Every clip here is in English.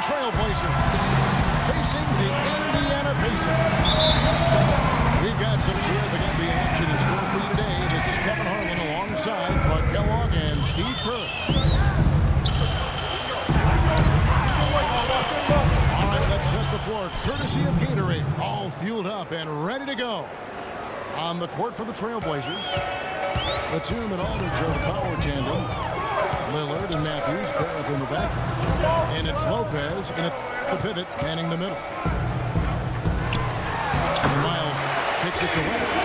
Trailblazers facing the Indiana Pacers. We've got some terrific NBA action in store for you today. This is Kevin Harlan alongside Clark Kellogg and Steve Kerr. All right, let's set the floor. Courtesy of Gatorade, all fueled up and ready to go. On the court for the Trailblazers, Batum and Aldridge are the power tandem. Lillard and Matthews pair up in the back. And it's Lopez in the pivot, manning the middle. And Miles kicks it to West.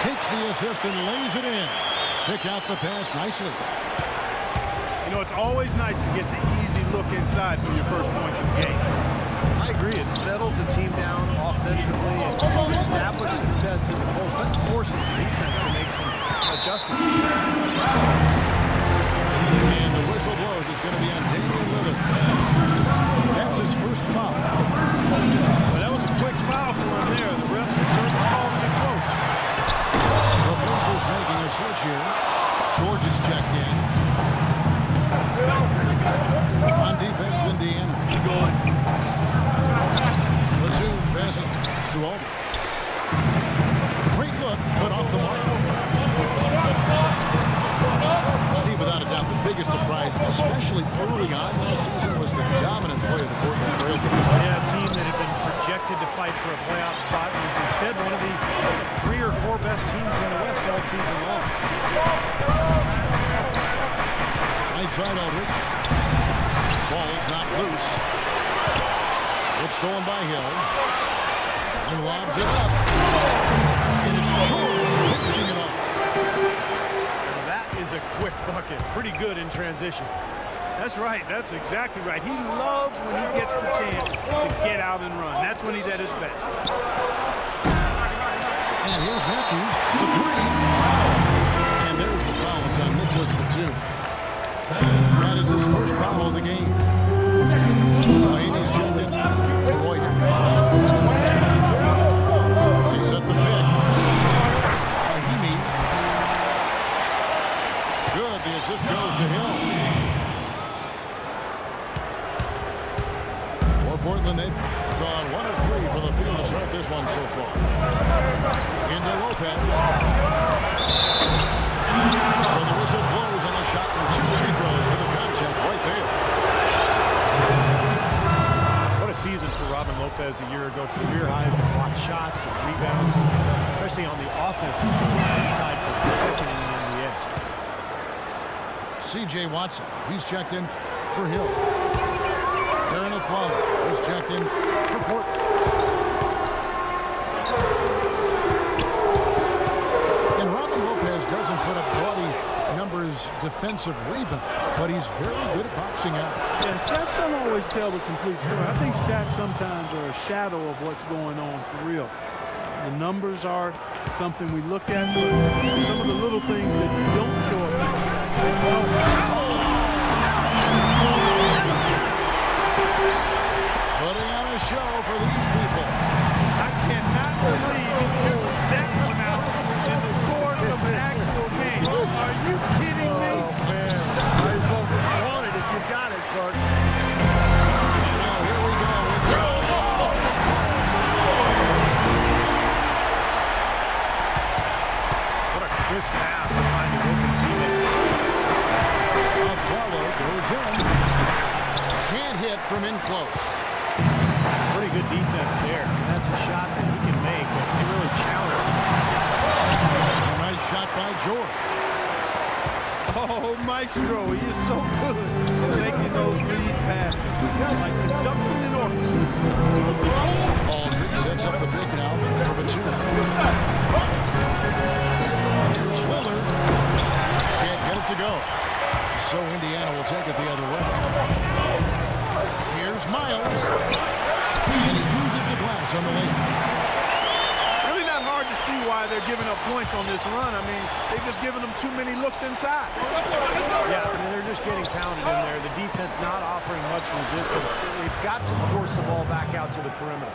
Takes the assist and lays it in. Picked out the pass nicely. You know, it's always nice to get the easy look inside from your first points in the game. I agree. It settles the team down offensively and establishes success in the post. That forces the defense to make some adjustments. And the whistle blows. It's going to be on Damian Lillard. That's his first foul. But that was a quick foul for him there. The refs are certainly calling it close. The Blazers making a switch here. George is checked in. On defense, Indiana. Batum passes to Aldridge. Great look, put off the mark. Steve, without a doubt, the biggest surprise, especially early on last season, was the dominant play of the Portland Trailblazers. Yeah, a team that had been projected to fight for a playoff spot was instead one of the 3 or 4 best teams in the West all season long. Right side Aldridge. Ball's not loose. It's stolen by Hill. He lobs it up. And it's George finishing it off. That is a quick bucket. Pretty good in transition. That's right. That's exactly right. He loves when he gets the chance to get out and run. That's when he's at his best. And here's Matthews, the 3. And there's the foul. It's on Nicholas Batum. That is his first foul of the game. He's checked in for Royer. They set the pick. Rahimi. Good. The assist goes to Hill. For Portland, they've gone 1 of 3 for the field to start this one so far. Into Lopez. So the whistle blows on the shot and 2 free throws for the contact right there. What a season for Robin Lopez a year ago. Career highs in blocked shots and rebounds, especially on the offensive side, tied for second in the NBA. C.J. Watson, he's checked in for Hill. Darren Aflalo, he's checked in for Portland. And Robin Lopez doesn't put up gaudy numbers defensive rebound, but he's very good at boxing out. Yeah, stats don't always tell the complete story. I think stats sometimes are a shadow of what's going on for real. The numbers are something we look at, but some of the little things that don't show up. Putting on a show for these people. I cannot believe he threw that one out in the course of an actual game. Are you kidding me? Oh, man. Might as well want it if you got it, Clark. Now here we go. What a crisp pass to find an open teammate. Follow goes in. Can't hit from in close. Pretty good defense there. That's a shot that he can make, but they really challenge him. A nice shot by George. Oh, Maestro, he is so good at making those lead passes. Like conducting an orchestra. Aldridge sets up the pick now for Batum. Here's Lillard. Can't get it to go. So Indiana will take it the other way. Here's Miles. And he uses the glass on the lane. Really not hard to see why they're giving up points on this run. I mean, they've just given them too many looks inside. Yeah, I mean, they're just getting pounded in there. The defense not offering much resistance. They've got to force the ball back out to the perimeter.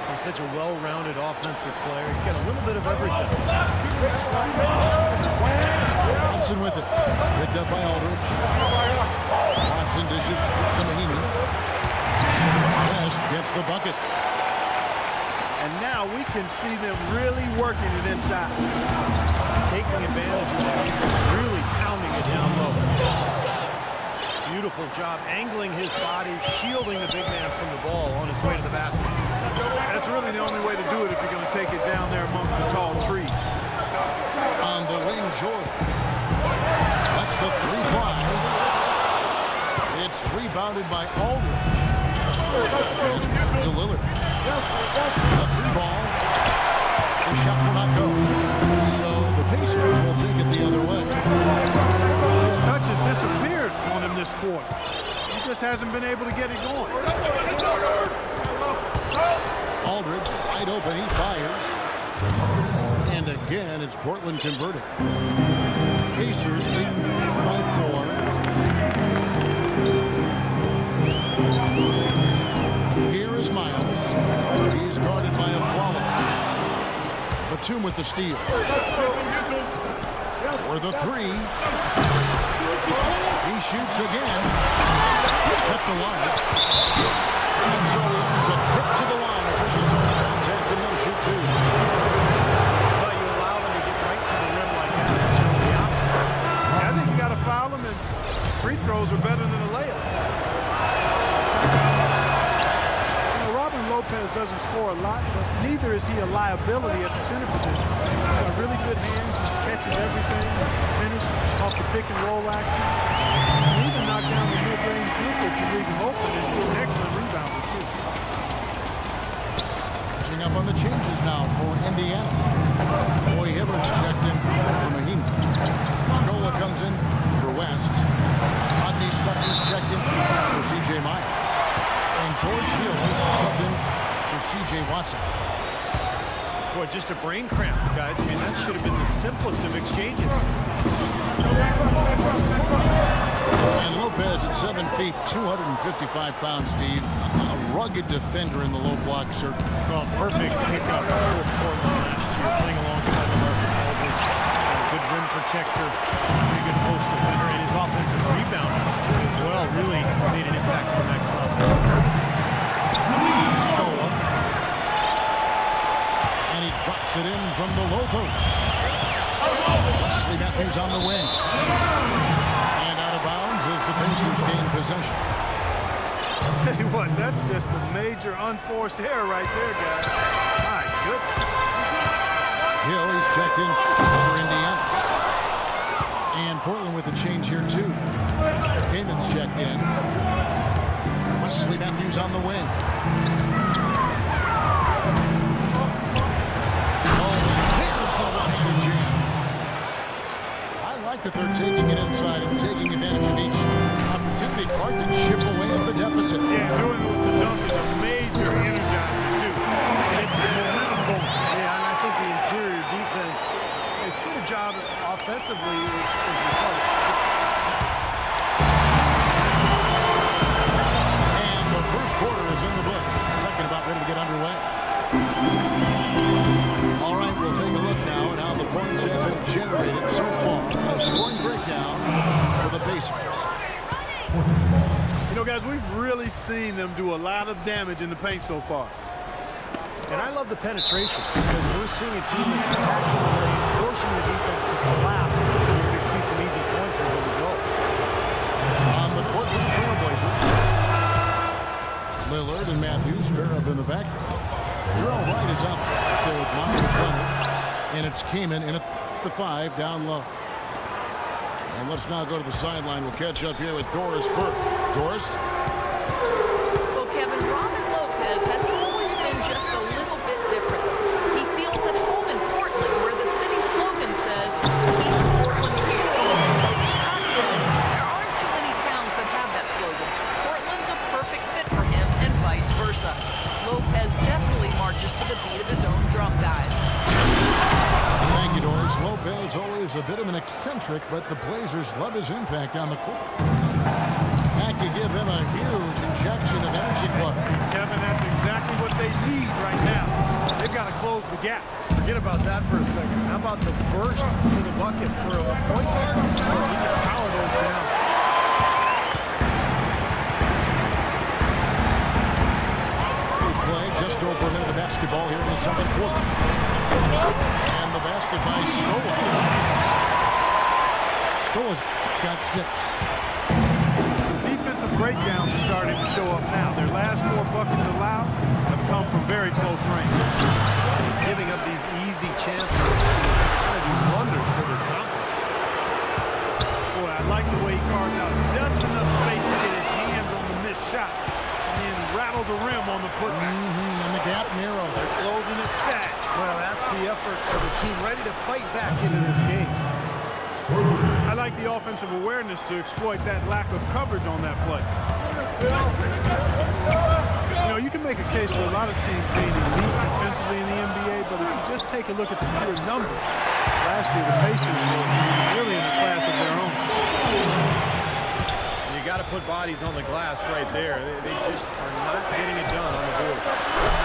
He's such a well-rounded offensive player. He's got a little bit of everything. Johnson with it. Picked up by Aldridge. Taps and dishes to Mahinmi. West gets the bucket. And now we can see them really working it inside. Taking advantage of the defense, really pounding it down low. Beautiful job angling his body, shielding the big man from the ball on his way to the basket. That's really the only way to do it if you're going to take it down there amongst the tall trees. On the wing, Jordan. That's the 3-fly. It's rebounded by Aldridge. It's to Lillard. A 3-ball. The shot will not go. So the Pacers will take it the other way. His touch has disappeared on him this quarter. He just hasn't been able to get it going. Aldridge wide open. He fires. And again, it's Portland converting. Pacers leading by 4. Here is Miles. He's guarded by a follow. Batum with the steal. For the 3. He shoots again. Kept the line. And so he earns a trip to the line. Officials on the contact, and he'll shoot 2. But you allow them to get right to the rim like that. That's really the opposite. I think you got to foul him, and free throws are better than a layup. Lopez doesn't score a lot, but neither is he a liability at the center position. He's got really good hands, he catches everything, finish off the pick and roll action. He can even knock down the mid-range jumper if you leave him open, and he's an excellent rebounder too. Catching up on the changes now for Indiana. Boy Hibbert's checked in for Mahinmi. Scola comes in for West. Rodney Stuckey's checked in for C.J. Miles. And George Hill is subbed in for C.J. Watson. Boy, just a brain cramp, guys. I mean, that should have been the simplest of exchanges. And Lopez at 7 feet, 255 pounds, Steve. A rugged defender in the low block shirt. Well, perfect pickup for Portland last year, playing alongside Marcus Aldridge. A good rim protector, pretty good post defender, and his offensive rebounder as well really made an impact on that club. And he drops it in from the low post. Wesley Matthews on the wing. And out of bounds as the Pacers gain possession. I'll tell you what, that's just a major unforced error right there, guys. My goodness. Hill, he's checked in for Indiana. And Portland with a change here, too. Kamen's checked in. Wesley Matthews on the wing. Oh, there's the Western James. I like that they're taking it inside and taking advantage of each opportunity. Clark to chip away at the deficit. Yeah, doing it with the dunk is a major energizer, too. Get the momentum going. Yeah, and I think the interior defense, as good a job offensively as we saw. First quarter is in the books. Second about ready to get underway. All right, we'll take a look now at how the points have been generated so far. A scoring breakdown for the Pacers. You know, guys, we've really seen them do a lot of damage in the paint so far. And I love the penetration because we're seeing a team that's attacking the lane, forcing the defense to collapse. And you're going to see some easy points as a result. On the court for the Trailblazers. Lillard and Matthews pair up in the backfield. Drill Wright is up there with Miles Leonard. And it's Kaman in at the 5 down low. And let's now go to the sideline. We'll catch up here with Doris Burke. Doris? Well, Kevin, Robin Lopez has always been just a little bit different. He feels at home in Portland, where the city slogan says, "Keep Portland real." Coach Scott said there aren't too many towns that have that slogan. Portland's a perfect fit for him, and vice versa. Lopez definitely marches to the beat of his own drum dive. Thank you, Doris. Lopez always a bit of an eccentric, but the Blazers love his impact on the court. That could give them a huge injection of energy, Clark. Kevin, that's exactly what they need right now. They've got to close the gap. Forget about that for a second. How about the burst to the bucket for a point guard? He can power those down. Stoa's got 6. Defensive breakdowns are starting to show up now. Their last 4 buckets allowed have come from very close range. Giving up these easy chances is going to do wonders for their confidence. Boy, I like the way he carved out just enough space to get his hands on the missed shot and then rattle the rim on the putback. And the gap narrow. They're closing it fast. Well, that's the effort of a team ready to fight back into this game. I like the offensive awareness to exploit that lack of coverage on that play. You know, you can make a case for a lot of teams being elite defensively in the NBA, but if you just take a look at the pure numbers, last year the Pacers were really in a class of their own. You got to put bodies on the glass right there. They just are not getting it done on the board.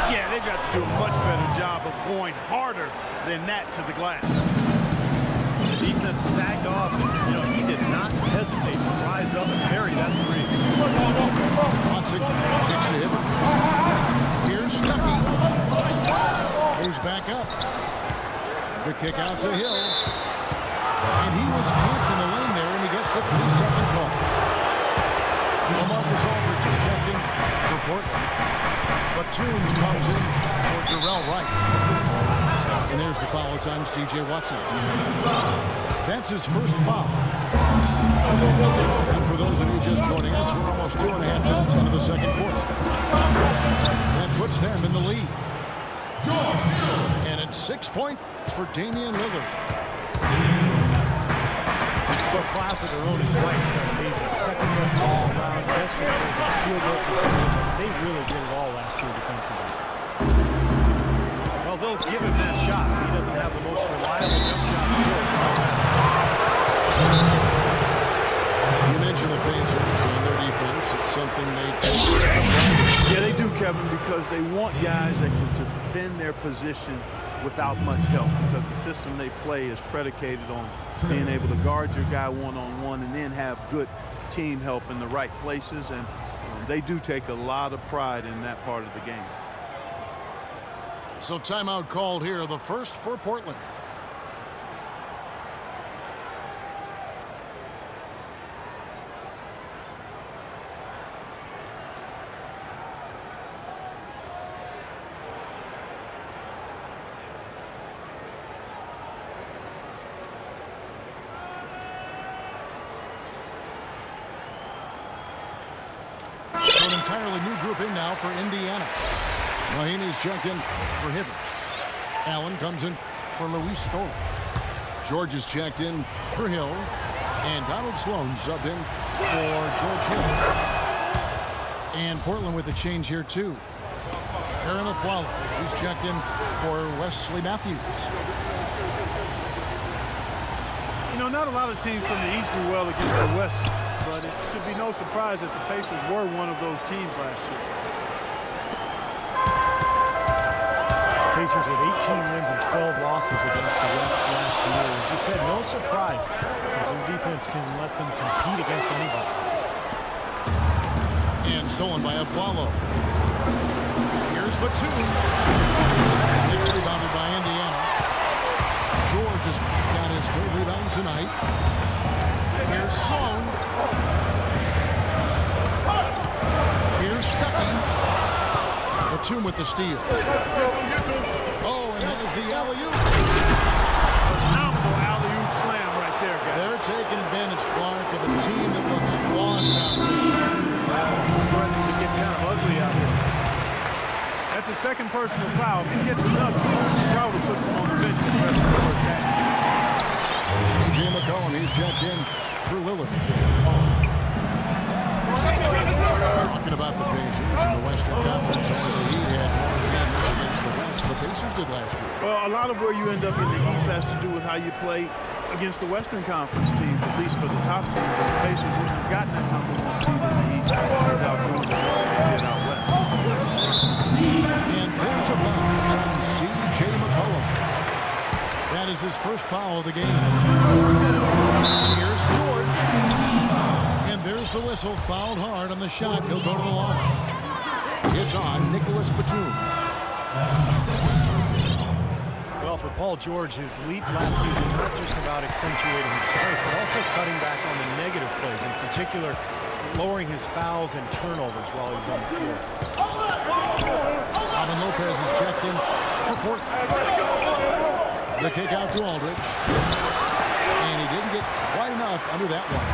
Yeah, they've got to do a much better job of going harder than that to the glass. The defense sagged off. You know, he did not hesitate to rise up and bury that 3. Watson kicks to him. Here's Stuckey. Moves back up. The kick out to Hill. And he was camped in the lane there, and he gets the 3-second call. Marcus Aldridge is checked in for Portland. Batum comes in for Jarrell Wright. And there's the foul. It's on C.J. Watson. That's his first foul. And for those of you just joining us, we're almost 2.5 minutes into the second quarter. That puts them in the lead. And it's 6 points for Damian Lillard. Well, class of their own is right for the Pacers. Second best points allowed, best defense, field goal percentage. They really did it all last year defensively. Well, they'll give him that shot. He doesn't have the most reliable jump shot in the world. You mentioned the Pacers and their defense. It's something they take. Yeah, they do, Kevin, because they want guys that can defend their position without much help, because the system they play is predicated on being able to guard your guy one-on-one and then have good team help in the right places, and they do take a lot of pride in that part of the game. So timeout called here, the first for Portland. An entirely new group in now for Indiana. Mahinmi's checked in for Hibbert. Allen comes in for Luis Stoll. George is checked in for Hill. And Donald Sloan subbed in for George Hill. And Portland with a change here too. Aaron Aflalo, who's checked in for Wesley Matthews. You know, not a lot of teams from the East do well against the West, but it should be no surprise that the Pacers were one of those teams last year. Pacers with 18 wins and 12 losses against the West last year. As you said, no surprise, as their defense can let them compete against anybody. And stolen by Aflalo. Here's Batum. It's rebounded by Indiana. George has got his third rebound tonight. Here's Sloan. Here's Stuckey. Batum with the steal. Oh, and there's the alley-oop. Phenomenal alley-oop slam right there, guys. They're taking advantage, Clark, of a team that looks lost out there. This is threatening to get kind of ugly out here. That's a second personal foul. If he gets another, he probably puts him on the bench for the rest of the first half. J. McCollum, he's checked in for Lillard. Talking about the Pacers in the Western Conference, only the Heat had more games against the West than the Pacers did last year. Well, a lot of where you end up in the East has to do with how you play against the Western Conference teams, at least for the top teams. The Pacers wouldn't have gotten that #1 seed in the East without going to get out West. And there's a foul. It's on C.J. McCollum. That is his first foul of the game. Here's George. And there's the whistle. Fouled hard on the shot. He'll go to the line. It's on Nicholas Batum. Well, for Paul George, his lead last season, not just about accentuating his size, but also cutting back on the negative plays, in particular, lowering his fouls and turnovers while he was on the floor. Robin Lopez is checked in for Portland. The kick out to Aldridge. And he didn't get quite enough under that one.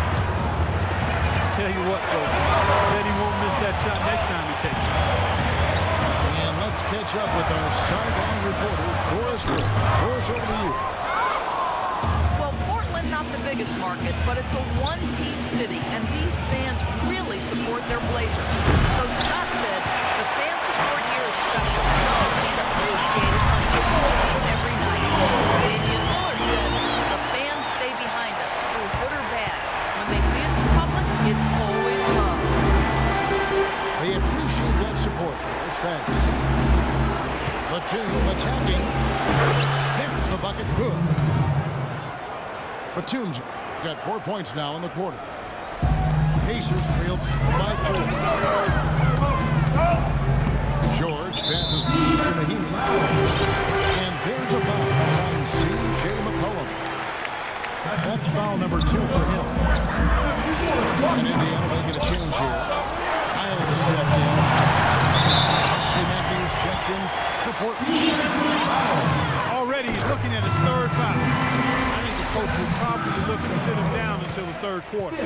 Tell you what, folks, that he won't miss that shot next time he takes it. And let's catch up with our sideline reporter, Doris Wood. Doris, over to you. Well, Portland, not the biggest market, but it's a one-team city, and these fans really support their Blazers. Coach Scott said, the fan support here is special. You can't appreciate it until you see it every night. Damian Lillard said, the fans stay behind us, through good or bad. When they see us in public, it's always love. They appreciate that support. Thanks. Batum attacking. There's the bucket. Good. Batum's got 4 points now in the quarter. Pacers trail by 4. George passes to Mahimi. And there's a foul on C.J. McCollum. That's foul number 2 for him. And Indiana making a change here. Miles is checked in. Matthews checked in for Portland. Already he's looking at his 3rd foul. I think the coach will probably look to sit him down until the 3rd quarter.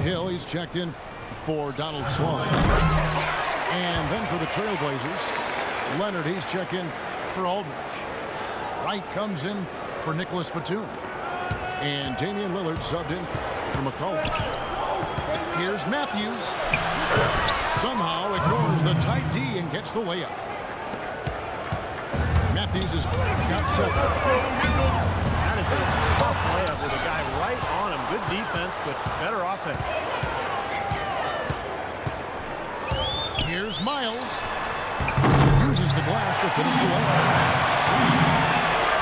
Hill, he's checked in for Donald Sloan. And then for the Trailblazers, Leonard, he's checked in for Aldridge. Wright comes in for Nicholas Batum. And Damian Lillard subbed in for McCollum. Here's Matthews. Somehow ignores the tight D and gets the layup. Matthews has got 7. That is a tough layup with a guy right on him. Good defense, but better offense. Here's Miles. Uses the glass to finish the layup.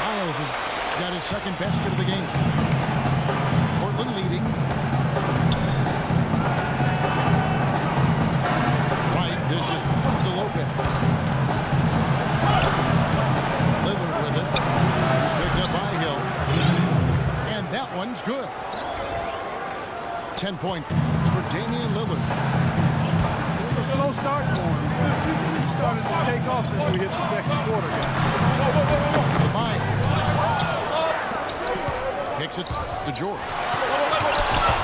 Miles has got his 2nd basket of the game. Portland leading. Dishes to Lopez. Lillard with it. He's picked up by Hill. And that one's good. 10 points for Damian Lillard. It was a slow start for him. He started to take off since we hit the 2nd quarter, guys. Kicks it to George.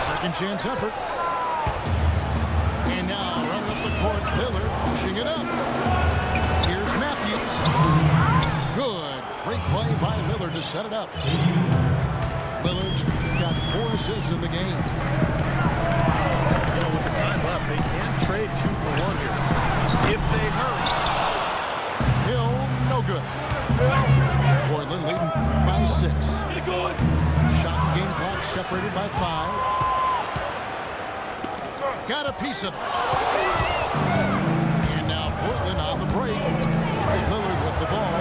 2nd chance effort. And now running up the court, Lillard pushing it up. Here's Matthews. Good. Great play by Lillard to set it up. Lillard's got 4 assists in the game. You know, with the time left, they can't trade 2 for 1 here. If they hurry. Hill, no good. Portland leading by 6. Shot and game clock separated by 5. Got a piece of it. And now Portland on the break. Lillard with the ball.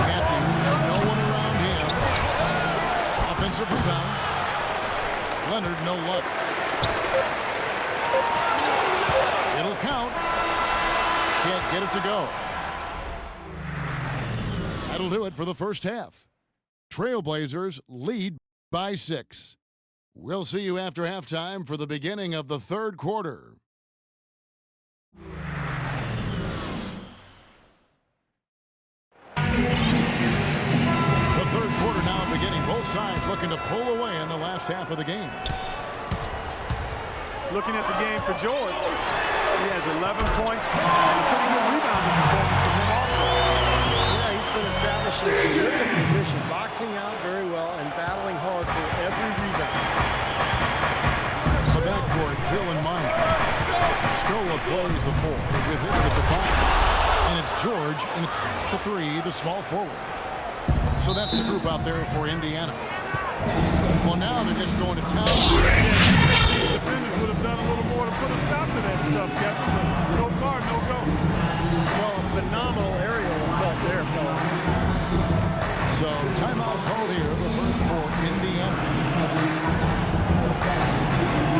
Matthews, no one around him. Offensive rebound. Leonard, no luck. It'll count. Can't get it to go. That'll do it for the first half. Trailblazers lead by 6. We'll see you after halftime for the beginning of the 3rd quarter. The 3rd quarter now beginning. Both sides looking to pull away in the last half of the game. Looking at the game for George, he has 11 points and a pretty good rebounding performance from him also. Yeah, he's been established in a terrific position, boxing out very well and battling hard for every rebound. The backcourt, Hill and Meyer. Scola plays the 4 with it at the 5. And it's George in the 3, the small forward. So that's the group out there for Indiana. Well, now they're just going to town. The defenders would have done a little more to put a stop to that stuff, Kevin, but so far, no go. Well, a phenomenal aerial assault there, fellas. So timeout called here, the first for Indiana.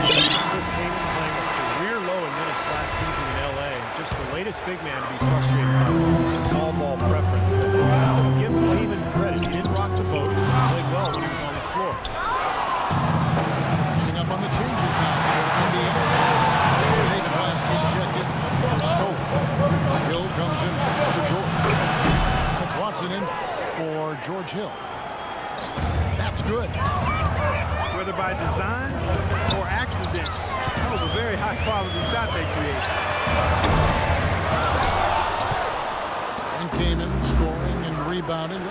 Chris Kaman playing a career low in minutes last season in L.A. Just the latest big man to be frustrated by small ball preference. But give Kaman credit. He didn't rock the boat. He played well when he was on the floor. good. Whether by design or accident. That was a very high-quality shot they created. And Kaman scoring and rebounding.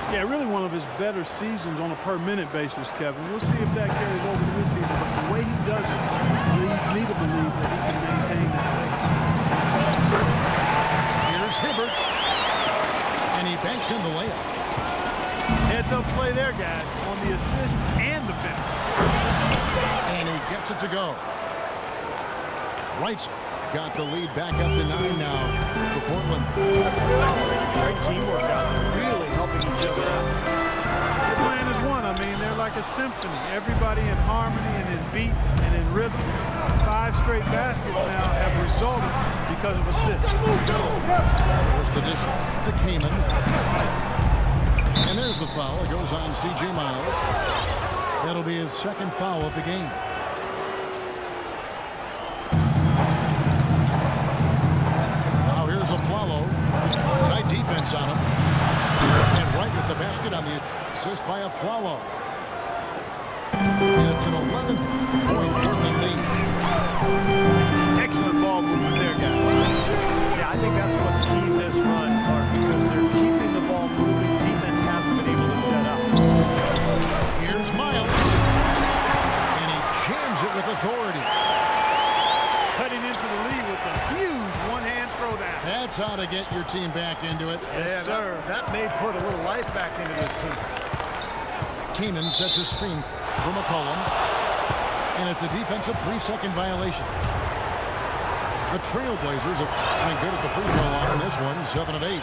Yeah, really one of his better seasons on a per-minute basis, Kevin. We'll see if that carries over to this season, but the way he does it leads me to believe that he can maintain that. Here's Hibbert, and he banks in the layup. Heads-up play there, guys, on the assist and the finish. And he gets it to go. Wright's got the lead back up to 9 now for Portland. Great teamwork out there, really helping each other out. The plan is one. I mean, they're like a symphony. Everybody in harmony and in beat and in rhythm. 5 straight baskets now have resulted because of assists. There's the dish to Kaman. And there's the foul. It goes on C.J. Miles. That'll be his second foul of the game. Aflalo, tight defense on him, and Wright with the basket on the assist by Aflalo. It's an 11-point Portland lead. Excellent ball movement there, guys. Yeah, I think that's what's key in this run, Clark, because they're keeping the ball moving. Defense hasn't been able to set up. Here's Miles, and he jams it with authority. Cutting into the lead with a huge one-hand throwdown. That's how to get your team back into it. Yes, sir. That may put a little life back into this team. Kaman sets a screen for McCollum, and it's a defensive 3-second violation. The Trailblazers have been good at the free throw line in this one, 7 of 8.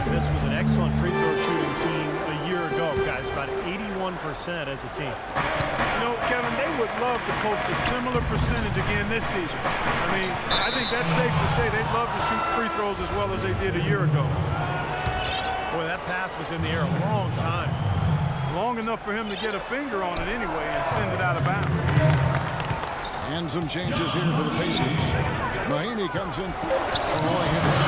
This was an excellent free throw shooting team a year ago, guys. About 81% as a team. You know, Kevin, they would love to post a similar percentage again this season. I mean, I think that's safe to say they'd love to shoot free throws as well as they did a year ago. Boy, that pass was in the air a long time. Long enough for him to get a finger on it anyway and send it out of bounds. And some changes here for the Pacers. Mahimi comes in for Roy Hibbert.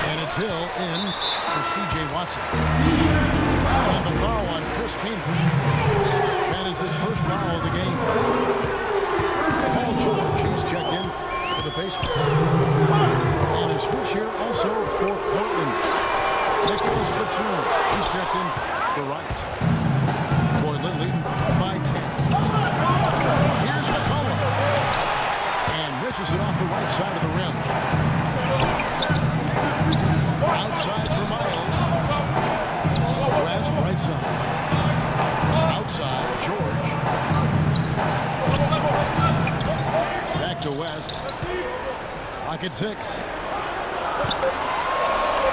And it's Hill in for C.J. Watson. And the foul on Chris Kaman. That is his first foul of the game. Paul George, he's checked in for the Pacers. And a switch here also for Portland. Nicholas Batum, he's checked in for Wright. Portland leading by 10. Here's McCollum. And misses it off the right side of the rim. Outside for Miles. West, right side. Outside, George. Back to West. Lock at 6.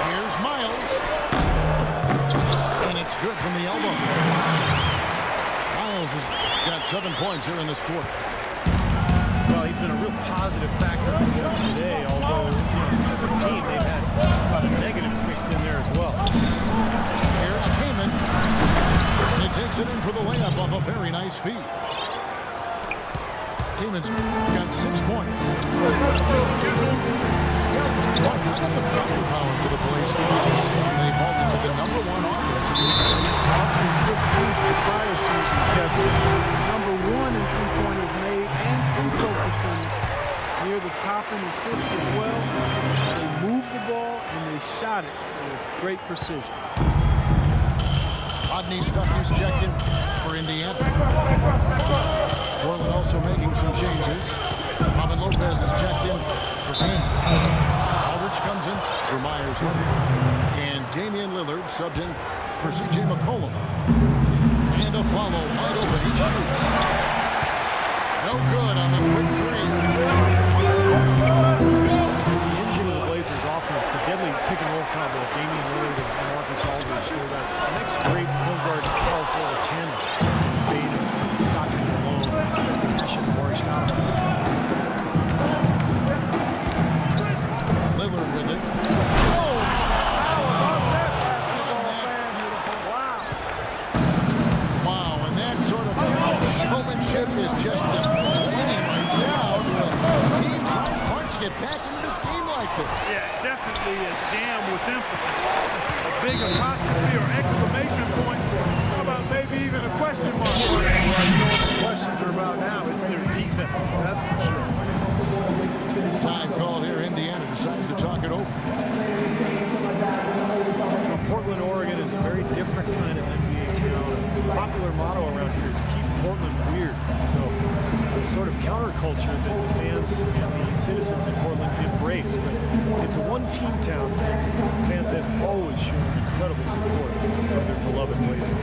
Here's Miles. And it's good from the elbow. Miles has got 7 points here in this quarter. Well, he's been a real positive factor for them today, although, as a team, they've had a lot of negatives mixed in there as well. Here's Kaman. He takes it in for the layup off a very nice feed. Kaman's got 6 points. Look at the firepower for the Blazers this season. They vaulted to the #1 offense. Prior season, Kevin. #1 in three-pointers made and free throw percentage. Near the top in assists as well. They moved the ball and they shot it with great precision. Rodney Stuckey's checked in for Indiana. Portland also making some changes. Robin Lopez is checked in for Kaman. Aldridge comes in for Myers. And Damian Lillard subbed in for C.J. McCollum. And a follow wide open. He shoots. No good on the quick three. The engine of the Blazers offense, the deadly pick-and-roll combo of Damian Lillard and Marcus Aldridge. They're that next great point guard power forward tandem. Innovative, Stockton alone, passion, Morris Stockton. Lillard with it. Wow, and that sort of showmanship is just deflating right now to a team trying hard to get back into this game like this. Yeah, definitely a jam with emphasis. A big apostrophe or exclamation point even a question mark. Well, you know what the questions are about now. It's their defense, that's for sure. Time called here. Indiana decides to talk it over. Portland, Oregon is a very different kind of NBA town. The popular motto around here is keep Portland weird. So the sort of counterculture that the fans and the citizens of Portland embrace. But it's a one-team town. Fans have always shown incredible support for their beloved Blazers.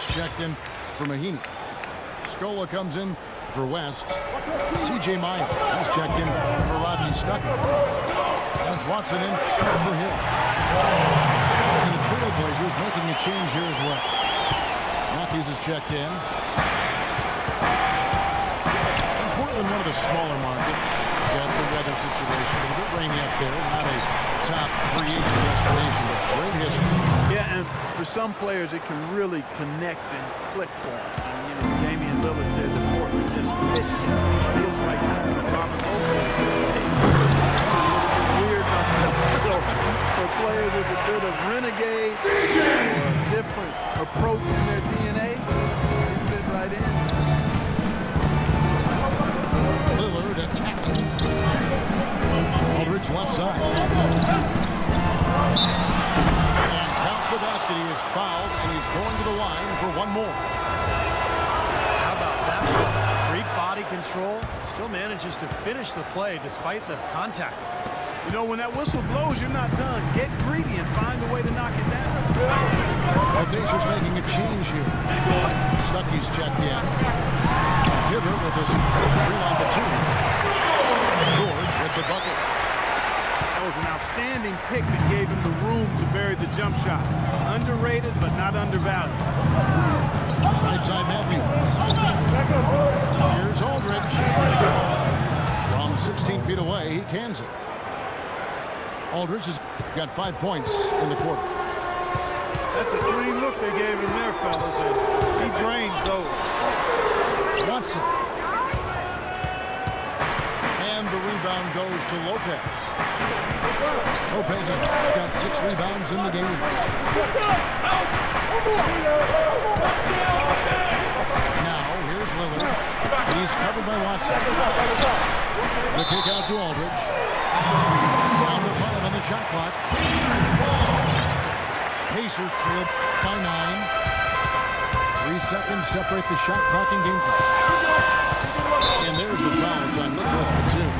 Checked in for Mahinmi. Scola comes in for West. C.J. Myers, he's checked in for Rodney Stucker. That's Watson in for Hill. And the Trailblazers making a change here as well. Matthews is checked in. In Portland, one of the smaller markets. Got the weather situation, a little bit rainy up there. Not a top free agent destination, but great history. Yeah, and for some players, it can really connect and click for them. And, you know, Damian Lillard said that Portland just fits him. Feels like home. Robin Lopez said, hey, I'm a little bit weird myself. So for players with a bit of renegade or a different approach in their DNA, they fit right in. Lillard attacking. Aldridge left side. The basket, he is fouled, and he's going to the line for one more. How about that? Great body control. Still manages to finish the play despite the contact. You know, when that whistle blows, you're not done. Get greedy and find a way to knock it down. The Pacers making a change here. Stuckey's checked in. Hibbert with his three-line platoon. George with the bucket. That was an outstanding pick that gave him the room to bury the jump shot. Underrated, but not undervalued. Right side Matthews. Here's Aldridge. From 16 feet away, he cans it. Aldridge has got 5 points in the quarter. That's a clean look they gave him there, fellas, and he drains those. Watson. And the rebound goes to Lopez. Lopez has got 6 rebounds in the game. Now, here's Lillard. He's covered by Watson. The kick out to Aldridge. Down to 5 on the shot clock. Pacers trail by 9. 3 seconds separate the shot clock and game clock. And there's the foul. It's on Nicholas Batum.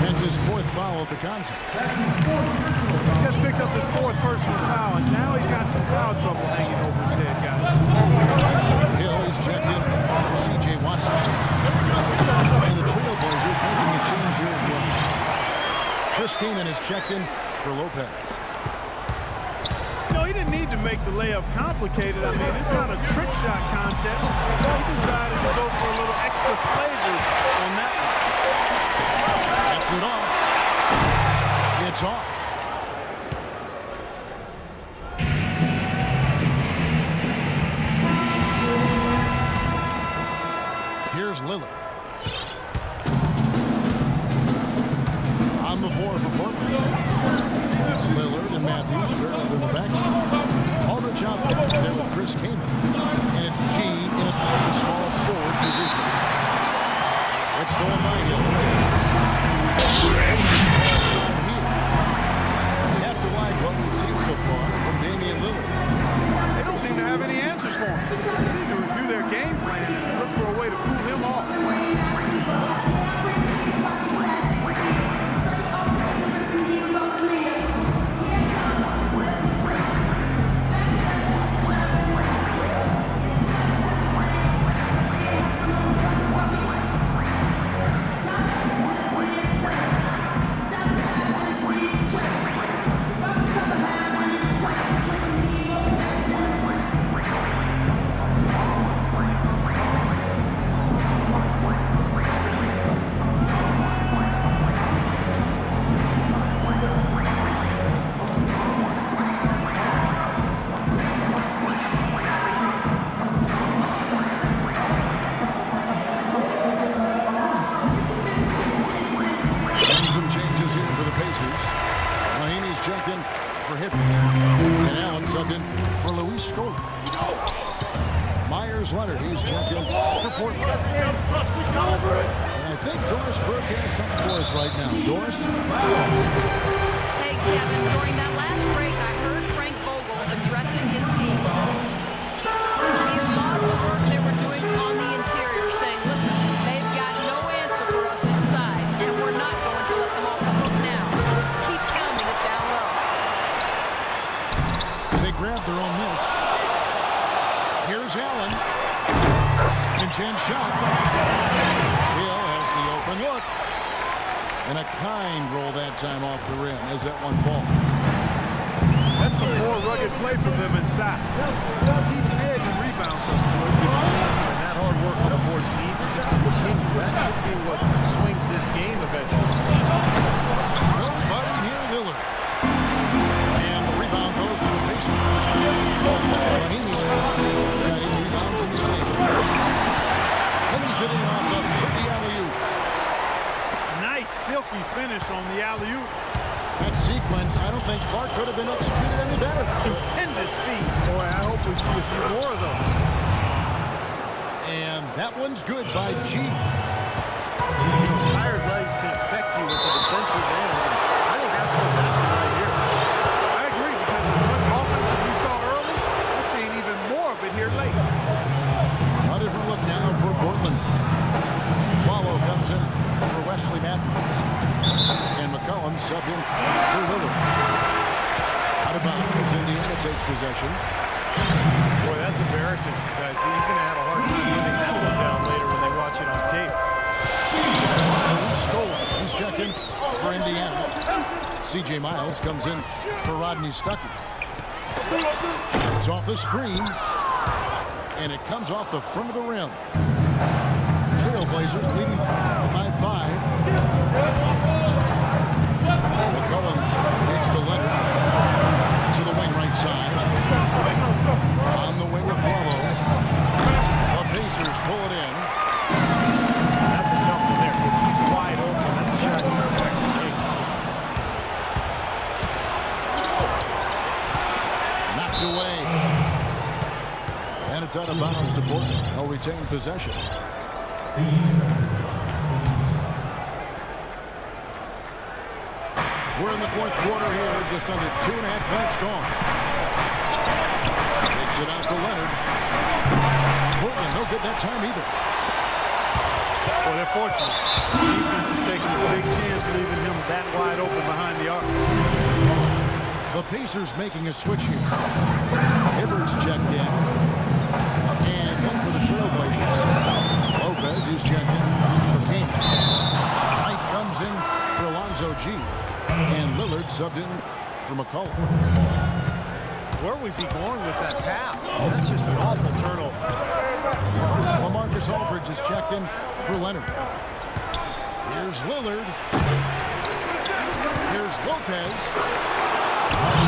That's his 4th foul of the contest. He just picked up his 4th personal foul, and now he's got some foul trouble hanging over his head, guys. Hill is checked in for C.J. Watson. And the Trailblazers making a change here as well. Chris Kaman is checked in for Lopez. No, he didn't need to make the layup complicated. I mean, it's not a trick shot contest. He decided to go for a little extra flavor on that one. That's it off. It's off. Here's Lillard. On the floor for Portland. Lillard and Matthews barreled in the back. Aldridge out there with Chris Kaman. And it's G in a small forward position. It's stolen by Hill. You have to like what we've seen so far from Damian Lillard. They don't seem to have any answers for him. They need to review their game plan and look for a way to cool him off. for Hibbert. And Allen subbed in for Luis Scola. Myers Leonard, he's checked in for Portland. And I think Doris Burke has something for us right now. Doris? Hey, Kevin, during that last break, I heard Frank Vogel addressing his team. He admired the work they were doing on the interior, saying, listen, they've got no answer for us inside, and we're not going to let them off the hook now. Keep pounding it down low. They grabbed their own miss. Here's Allen. And Jen shot. Hill has the open look. And a kind roll that time off the rim as that one falls. That's some more rugged play from them inside. Decent edge and rebound. And that hard work on the boards needs to continue. That could be what swings this game eventually. Nobody near Lillard. And the rebound goes to the Pacers. Rahimi's got 8 rebounds in this game. Lays it in off the alley-oop. Nice silky finish on the alley-oop. That sequence, I don't think Clark could have been executed any better. Stupendous feet. Boy, I hope we see a few more of those. And that one's good by G. Tired legs can affect you with the defensive end. I think that's what's happening right here. I agree, because as much offense as we saw early, we're seeing even more of it here late. A different look now for Portland. Swallow comes in for Wesley Matthews. And McCollum subbed in for Lillard. Out of bounds, Indiana takes possession. Boy, that's embarrassing, guys. He's going to have a hard time getting that one down later when they watch it on tape. Scola, he's checked in for Indiana. C.J. Miles comes in for Rodney Stuckey. It's off the screen. And it comes off the front of the rim. Trailblazers leading by 5. McCollum gets to Leonard. To the wing right side. On the wing of Follow. The Pacers pull it in. That's a tough one there because he's wide open. That's a shot he expects to make. Knocked away. And it's out of bounds to Portland. They'll retain possession. We're in the 4th quarter here. Just under 2.5 minutes gone. Takes it out to Leonard. Portland, no good that time either. Well, they're fortunate. The defense is taking a big chance leaving him that wide open behind the arc. The Pacers making a switch here. Hibbert's checked in. And one for the Trailblazers. Lopez is checked in for King. Wright comes in for Alonzo G. And Lillard subbed in for McCollum. Where was he going with that pass? That's just an awful turnover. LaMarcus Aldridge is checked in for Leonard. Here's Lillard. Here's Lopez.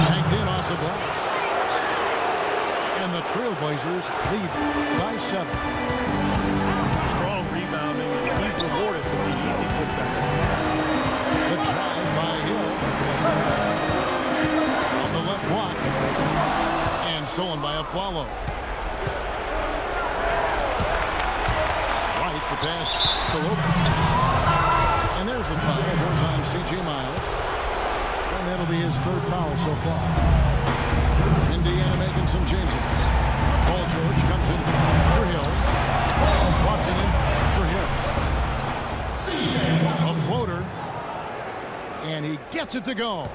Banked in off the glass. And the Trailblazers lead by 7. Strong rebounding. He's rewarded for the easy putback. The drive by Hill. On the left block. And stolen by a follow. Right, the pass to Lopez. And there's the foul. It goes on C.J. Miles. And that'll be his 3rd foul so far. Indiana making some changes. Paul George comes in for Hill. And slots it in for Hill. A floater. And he gets it to go.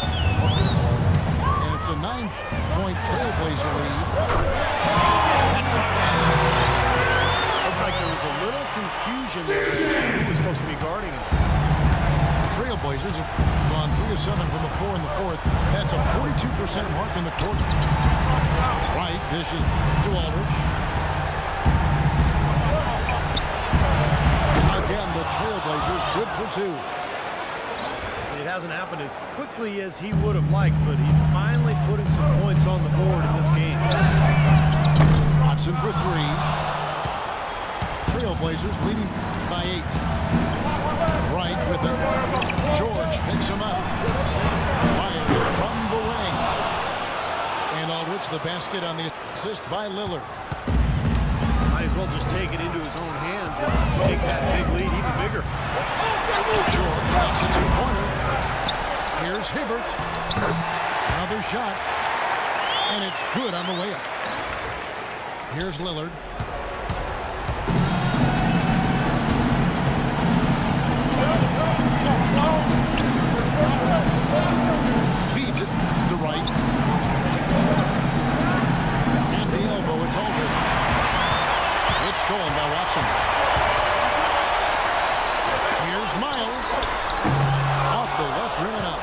And it's a 9-point Trailblazer lead. That drops. Looked like there was a little confusion there as to who was supposed to be guarding him. Trailblazers have gone 3 of 7 from the floor in the 4th. That's a 42% mark in the quarter. Wright dishes to Aldridge. Again, the Trailblazers good for 2. It hasn't happened as quickly as he would have liked, but he's finally putting some points on the board in this game. Watson for 3. Trailblazers leading by 8. Wright with it. George picks him up. Fires from the lane. converts the basket on the assist by Lillard. Might as well just take it into his own hands and make that big lead even bigger. George knocks it two-pointer. Here's Hibbert. Another shot. And it's good on the layup. Here's Lillard. Feeds it to right. And the elbow, it's over. It's stolen by Watson. Here's Miles. Off the left rim and out.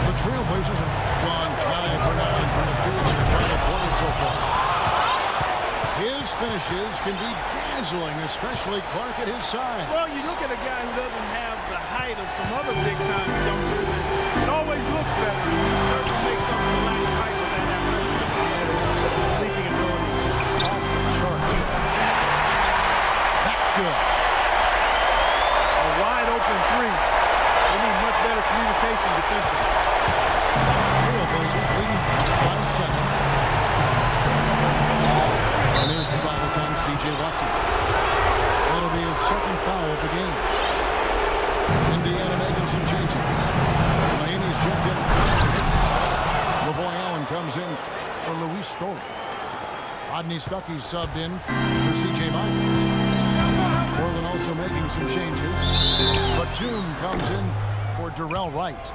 The Trailblazers have gone 5 for 9 from the field in the final quarter so far. His finishes can be dazzling, especially Clark at his side. Well, you look at a guy who doesn't have the height of some other big-time dunkers, and it always looks better. It certainly makes up for the lack of height with that athleticism. Yeah, his leaping ability is just off the charts. That's good. A wide-open three. They need much better communication defensively. Trailblazers leading by 7. And there's the foul on C.J. Watson. That'll be his second foul of the game. Indiana making some changes. Miami's checked in. LaVoy Allen comes in for Luis Stoll. Rodney Stuckey's subbed in for C.J. Myers. Portland also making some changes. Batum comes in for Darrell Wright.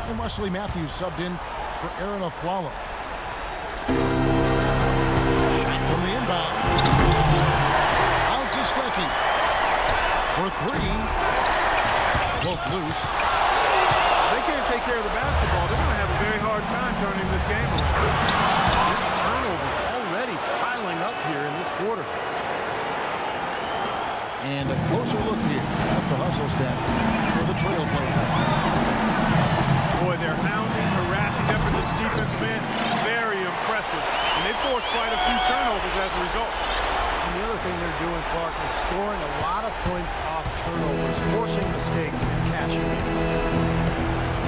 And Wesley Matthews subbed in for Aaron Aflalo. Shot from the inbound. Out to Stuckey. For 3. Broke loose. They can't take care of the basketball. They're going to have a very hard time turning this game around. Turnovers already piling up here in this quarter. And a closer look here at the hustle stats for the Trailblazers. Boy, their hounding, harassing effort at the defensive end, very impressive. And they forced quite a few turnovers as a result. And the other thing they're doing, Clark, is scoring a lot of points off turnovers, forcing mistakes and cashing in.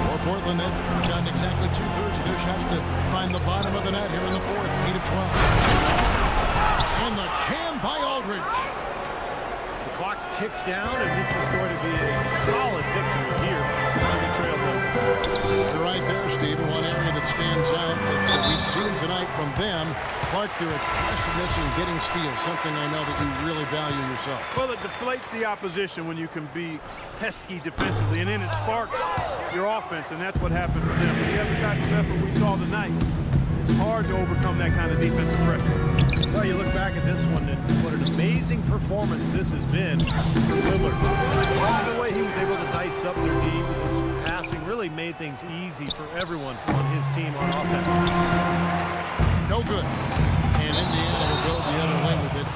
For Portland, they've gotten exactly 2/3 of their shots to find the bottom of the net here in the fourth. 8 of 12. And the jam by Aldridge. The clock ticks down, and this is going to be a solid victory here for the Trailblazers. You're right there, Steve. One area that stands out that we've seen tonight from them, Clark, their aggressiveness in getting steals, something I know that you really value yourself. Well, it deflates the opposition when you can be pesky defensively, and then it sparks your offense, and that's what happened for them. When you have the type of effort we saw tonight, it's hard to overcome that kind of defensive pressure. Well, you look back at this one, and what an amazing performance this has been for Lillard. The way he was able to dice up the D with his passing really made things easy for everyone on his team on offense. No good. And Indiana will go the other way with it.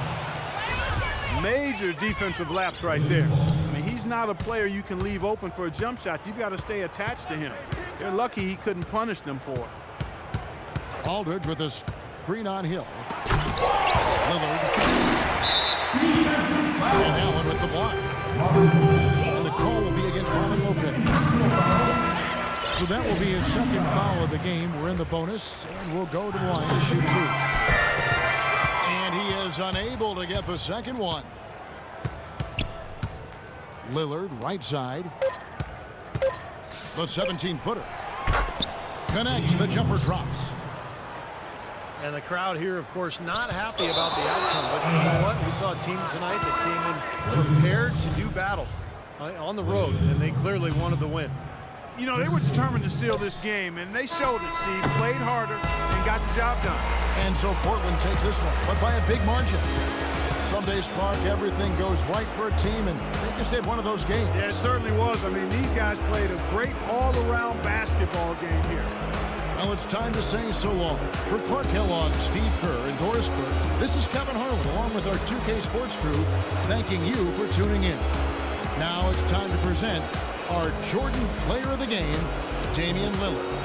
Major defensive lapse right there. I mean, he's not a player you can leave open for a jump shot. You've got to stay attached to him. They're lucky he couldn't punish them for it. Aldridge with a screen on Hill. Lillard. And Allen with the block. And the call will be against Robin Lopez. So that will be his second foul of the game. We're in the bonus, and we'll go to the line to shoot 2. And he is unable to get the second one. Lillard, right side. The 17-footer. Connects, the jumper drops. And the crowd here, of course, not happy about the outcome. But you know what? We saw a team tonight that came in prepared to do battle on the road, and they clearly wanted the win. You know, they were determined to steal this game, and they showed it, Steve. Played harder and got the job done. And so Portland takes this one, but by a big margin. Some days, Clark, everything goes right for a team, and they just had one of those games. Yeah, it certainly was. I mean, these guys played a great all-around basketball game here. Well, it's time to say so long. For Clark Kellogg, Steve Kerr, and Doris Burke, this is Kevin Harlan, along with our 2K Sports crew, thanking you for tuning in. Now it's time to present our Jordan Player of the Game, Damian Lillard.